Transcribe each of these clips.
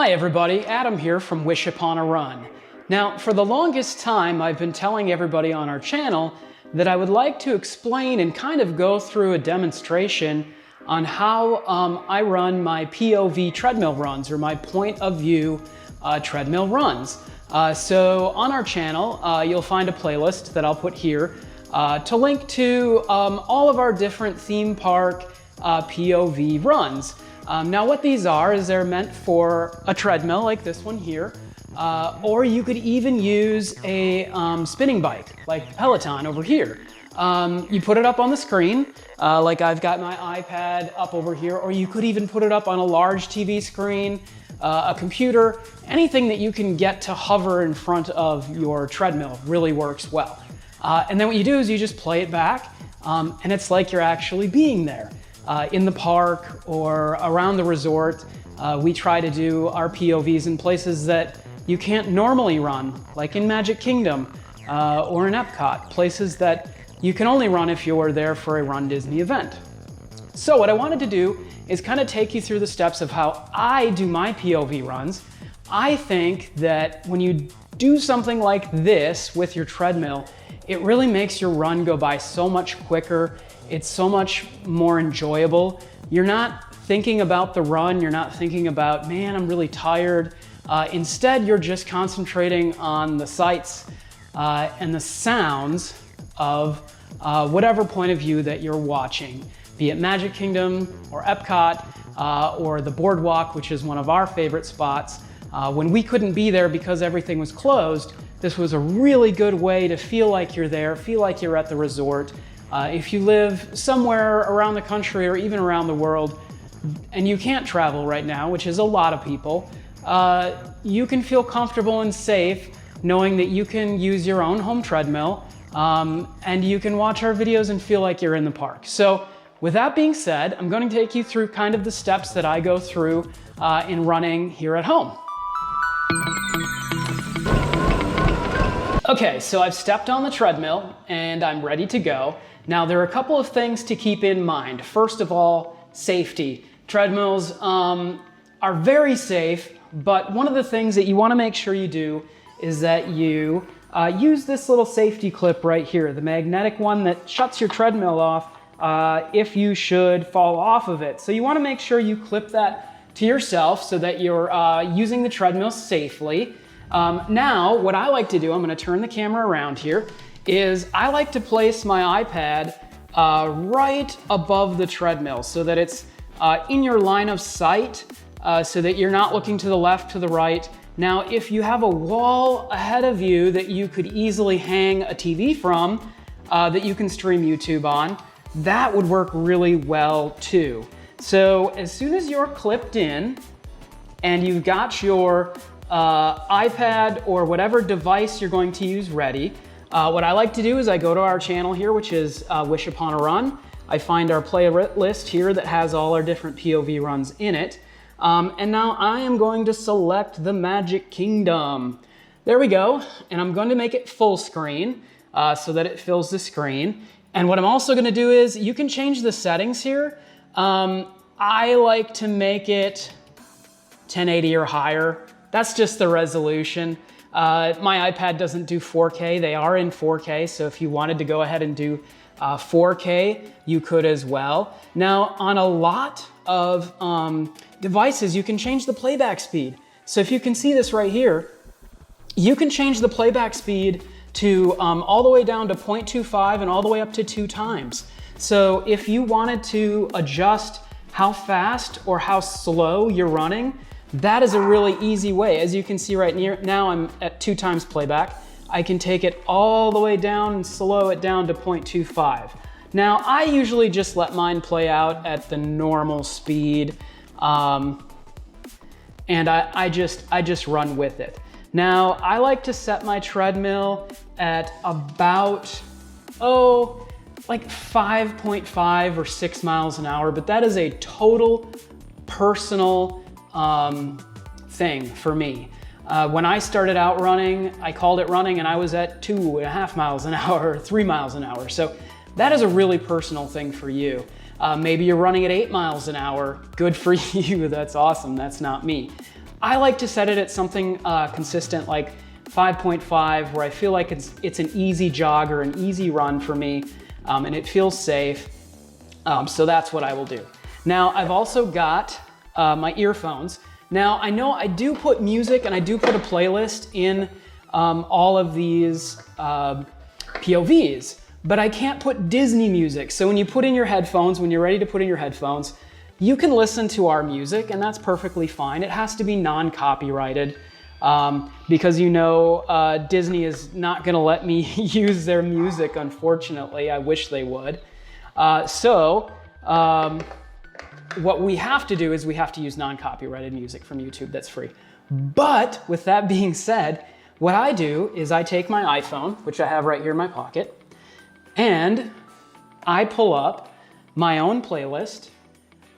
Hi everybody, Adam here from Wish Upon a Run. Now, for the longest time, I've been telling everybody on our channel that I would like to explain and kind of go through a demonstration on how I run my POV treadmill runs, or my point of view treadmill runs. So on our channel, you'll find a playlist that I'll put here to link to all of our different theme park POV runs. Now what these are is they're meant for a treadmill like this one here, or you could even use a spinning bike like Peloton over here. You put it up on the screen, like I've got my iPad up over here, or you could even put it up on a large TV screen, a computer, anything that you can get to hover in front of your treadmill really works well. And then what you do is you just play it back, and it's like you're actually being there. In the park or around the resort, we try to do our POVs in places that you can't normally run, like in Magic Kingdom or in Epcot, places that you can only run if you're there for a Run Disney event. So what I wanted to do is kind of take you through the steps of how I do my POV runs. I think that when you do something like this with your treadmill, it really makes your run go by so much quicker. It's so much more enjoyable. You're not thinking about the run. You're not thinking about, man, I'm really tired. Instead, you're just concentrating on the sights and the sounds of whatever point of view that you're watching, be it Magic Kingdom or Epcot or the Boardwalk, which is one of our favorite spots. When we couldn't be there because everything was closed, this was a really good way to feel like you're there, feel like you're at the resort. If you live somewhere around the country or even around the world and you can't travel right now, which is a lot of people, you can feel comfortable and safe knowing that you can use your own home treadmill and you can watch our videos and feel like you're in the park. So with that being said, I'm going to take you through kind of the steps that I go through in running here at home. Okay, so I've stepped on the treadmill and I'm ready to go. Now there are a couple of things to keep in mind. First of all, safety. Treadmills are very safe, but one of the things that you want to make sure you do is that you use this little safety clip right here, the magnetic one that shuts your treadmill off if you should fall off of it. So you want to make sure you clip that to yourself so that you're using the treadmill safely. Now, what I like to do, I'm going to turn the camera around here, is I like to place my iPad right above the treadmill so that it's in your line of sight, so that you're not looking to the left, to the right. Now, if you have a wall ahead of you that you could easily hang a TV from, that you can stream YouTube on, that would work really well too. So as soon as you're clipped in and you've got your iPad or whatever device you're going to use ready, what I like to do is I go to our channel here, which is Wish Upon a Run. I find our playlist here that has all our different POV runs in it. And now I am going to select the Magic Kingdom. There we go. And I'm going to make it full screen so that it fills the screen. And what I'm also going to do is you can change the settings here. I like to make it 1080 or higher. That's just the resolution. My iPad doesn't do 4K. They are in 4K, so if you wanted to go ahead and do 4K, you could as well. Now, on a lot of devices, you can change the playback speed. So if you can see this right here, you can change the playback speed to all the way down to 0.25 and all the way up to 2 times. So if you wanted to adjust how fast or how slow you're running, that is a really easy way. As you can see right now, I'm at 2 times playback. I can take it all the way down and slow it down to 0.25. Now, I usually just let mine play out at the normal speed, and I just run with it. Now, I like to set my treadmill at about, like 5.5 or 6 miles an hour, but that is a total personal thing for me. When I started out running, I called it running and I was at 2.5 miles an hour or 3 miles an hour. So that is a really personal thing for you. Maybe you're running at 8 miles an hour. Good for you, that's awesome, that's not me. I like to set it at something consistent like 5.5, where I feel like it's an easy jog or an easy run for me, and it feels safe. So that's what I will do. Now, I've also got my earphones. Now, I know I do put music and I do put a playlist in all of these POVs, but I can't put Disney music. So when you put in your headphones, when you're ready to put in your headphones, you can listen to our music, and that's perfectly fine. It has to be non-copyrighted because you know Disney is not gonna let me use their music, unfortunately. I wish they would. What we have to do is we have to use non-copyrighted music from YouTube that's free. But with that being said, what I do is I take my iPhone, which I have right here in my pocket, and I pull up my own playlist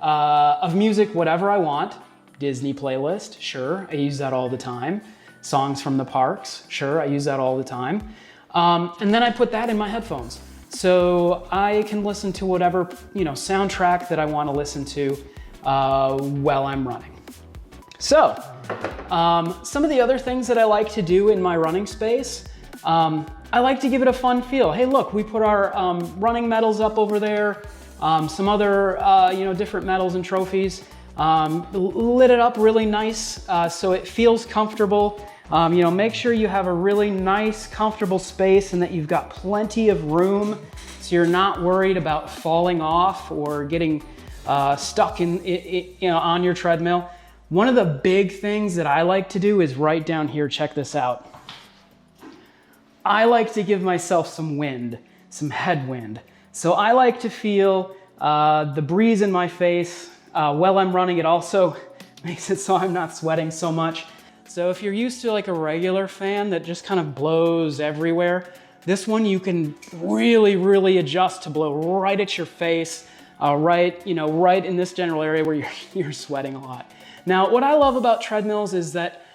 of music, whatever I want. Disney playlist, sure, I use that all the time. Songs from the parks, sure, I use that all the time. And then I put that in my headphones. So I can listen to whatever, soundtrack that I want to listen to while I'm running. So some of the other things that I like to do in my running space, I like to give it a fun feel. Hey, look, we put our running medals up over there, some other, different medals and trophies, lit it up really nice so it feels comfortable. Make sure you have a really nice, comfortable space and that you've got plenty of room so you're not worried about falling off or getting stuck on your treadmill. One of the big things that I like to do is right down here, check this out. I like to give myself some wind, some headwind. So I like to feel the breeze in my face while I'm running. It also makes it so I'm not sweating so much. So if you're used to like a regular fan that just kind of blows everywhere, this one you can really, really adjust to blow right at your face, right in this general area where you're sweating a lot. Now, what I love about treadmills is that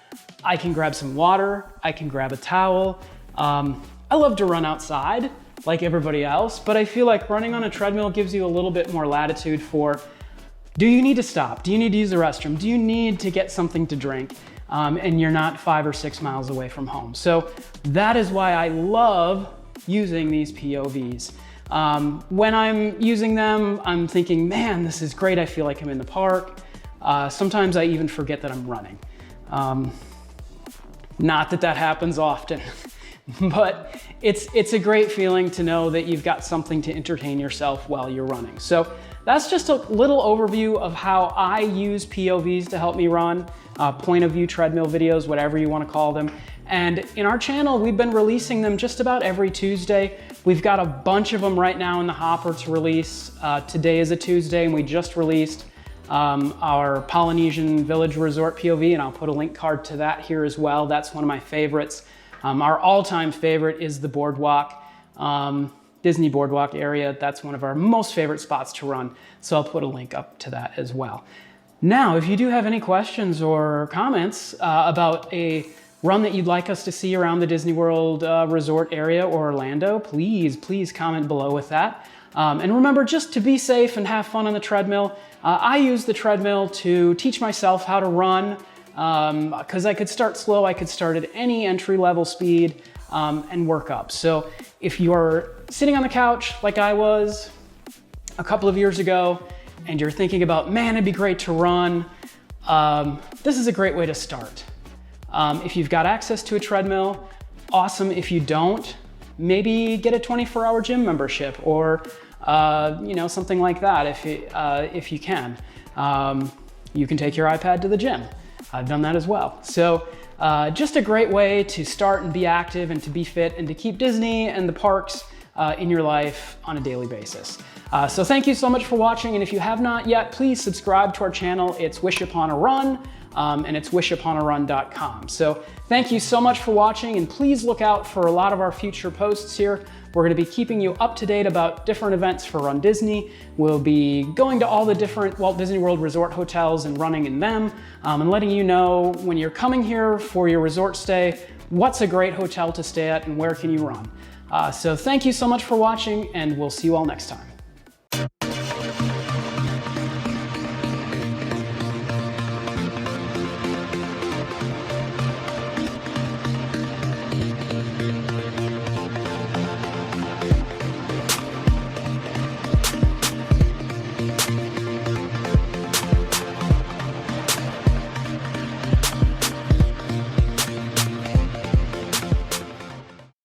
I can grab some water, I can grab a towel. I love to run outside like everybody else, but I feel like running on a treadmill gives you a little bit more latitude for, do you need to stop? Do you need to use the restroom? Do you need to get something to drink? And you're not 5 or 6 miles away from home. So that is why I love using these POVs. When I'm using them, I'm thinking, man, this is great. I feel like I'm in the park. Sometimes I even forget that I'm running. Not that that happens often, but it's a great feeling to know that you've got something to entertain yourself while you're running. So that's just a little overview of how I use POVs to help me run, point of view treadmill videos, whatever you want to call them. And in our channel, we've been releasing them just about every Tuesday. We've got a bunch of them right now in the hopper to release. Today is a Tuesday, and we just released our Polynesian Village Resort POV, and I'll put a link card to that here as well. That's one of my favorites. Our all-time favorite is the Boardwalk, Disney Boardwalk area. That's one of our most favorite spots to run. So I'll put a link up to that as well. Now, if you do have any questions or comments about a run that you'd like us to see around the Disney World resort area or Orlando, please comment below with that. And remember, just to be safe and have fun on the treadmill, I use the treadmill to teach myself how to run, because I could start slow, I could start at any entry-level speed and work up. So if you're sitting on the couch like I was a couple of years ago, and you're thinking about, man, it'd be great to run, this is a great way to start. If you've got access to a treadmill, awesome. If you don't, maybe get a 24-hour gym membership or something like that if you can. You can take your iPad to the gym. I've done that as well. So just a great way to start and be active and to be fit and to keep Disney and the parks in your life on a daily basis. So thank you so much for watching, and if you have not yet, please subscribe to our channel. It's Wish Upon a Run, and it's wishuponarun.com. So thank you so much for watching, and please look out for a lot of our future posts here. We're going to be keeping you up to date about different events for Run Disney. We'll be going to all the different Walt Disney World resort hotels and running in them, and letting you know when you're coming here for your resort stay, what's a great hotel to stay at and where can you run. So thank you so much for watching, and we'll see you all next time.